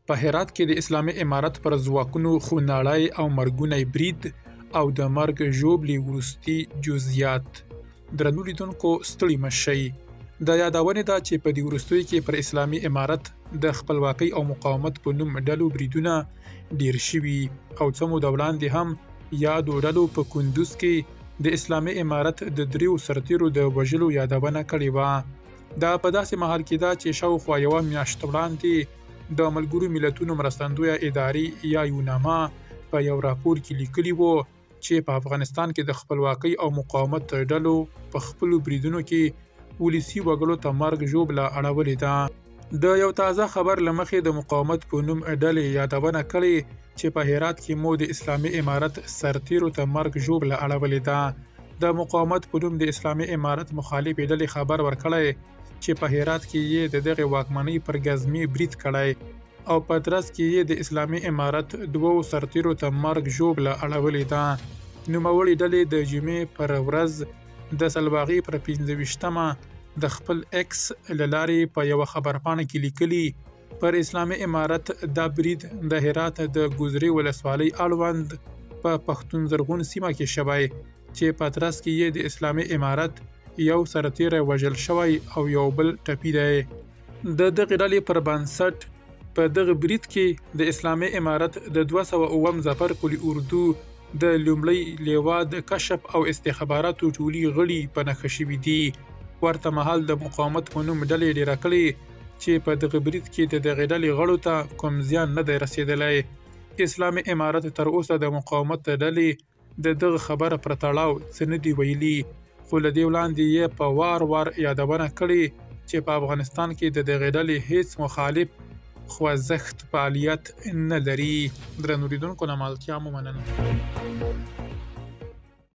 په هرات کې د اسلامي امارت پر ځواکونو خونړی او مرګونی برید او د مرګ ژوبلې وروستي جزئیات. درنو لیدونکو ستړي مه شئ. د یادونې ده چې په دې وروستیو کې پر اسلامي امارت د خپلواکۍ او مقاومت په نوم ډلو بریدونه ډیر شوي او څه موده وړاندې هم یادو ډلو په کندوز کې د اسلامي امارت د 3 سرتیرو د وژلو یادونه کړې وه. دا په داسې مهال کې ده چې شاوخوا یوه میاشت وړاندې د ملګرو ملتونو مرستندویه ادارې یا یوناما په یو راپور کې لیکلي وو چې په افغانستان کې د خپلواکۍ او مقاومت ډلو په خپلو بریدونو کې ولسي وګړو ته مرګ ژوبله اړولې ده. د یو تازه خبر له مخې د مقاومت په نوم ډلې یادونه کړې چې په هرات کې مو د اسلامي امارت سرتیرو ته مرګ ژوبله اړولې ده. د مقاومت په نوم د اسلامي امارت مخالفې ډلې خبر ورکړی چې په هرات کې یې د دغې واکمنۍ پر ګزمې برید کړی او په ترڅ کې یې د اسلامي امارت 2 سرتیرو ته مرګ ژوبله اړولې ده. نوموړې ډلې د جمعې پر ورځ د سلواغې پر 25مه د خپل ایکس له لارې په یوه خبرپاڼه کې لیکلي پر اسلامي امارت دا برید د هرات د ګوزرې ولسوالۍ اړوند په پښتون زرغون سیمه کې شوی چې په ترڅ کې یې د اسلامي امارت یو سرتیری وژل شوی او یو بل ټپي دی. د دغې ډلې پر بنسټ په دغه برید کې د اسلامي امارت د 209 ظفر قلي اردو د لومړي لیوا د کشف او استخباراتو ټولي غړي په نښه شوي دي. ورته مهال د مقاومت په نوم ډلې ډیره کړې چې په دغه برید کې د دغې ډلې غړو ته کوم زیان نه دی رسېدلی. اسلامي امارت تر اوسه د مقاومت ډلې د دغه خبره پر تړاو څه نه دي ویلي، خو له دې وړاندې یې په وار یادونه کړې چې په افغانستان کې د دغې ډلې هیڅ مخالف خوځښت فعالیت نه لري. درنو لیدونکو، نه مالتیا مو مننه.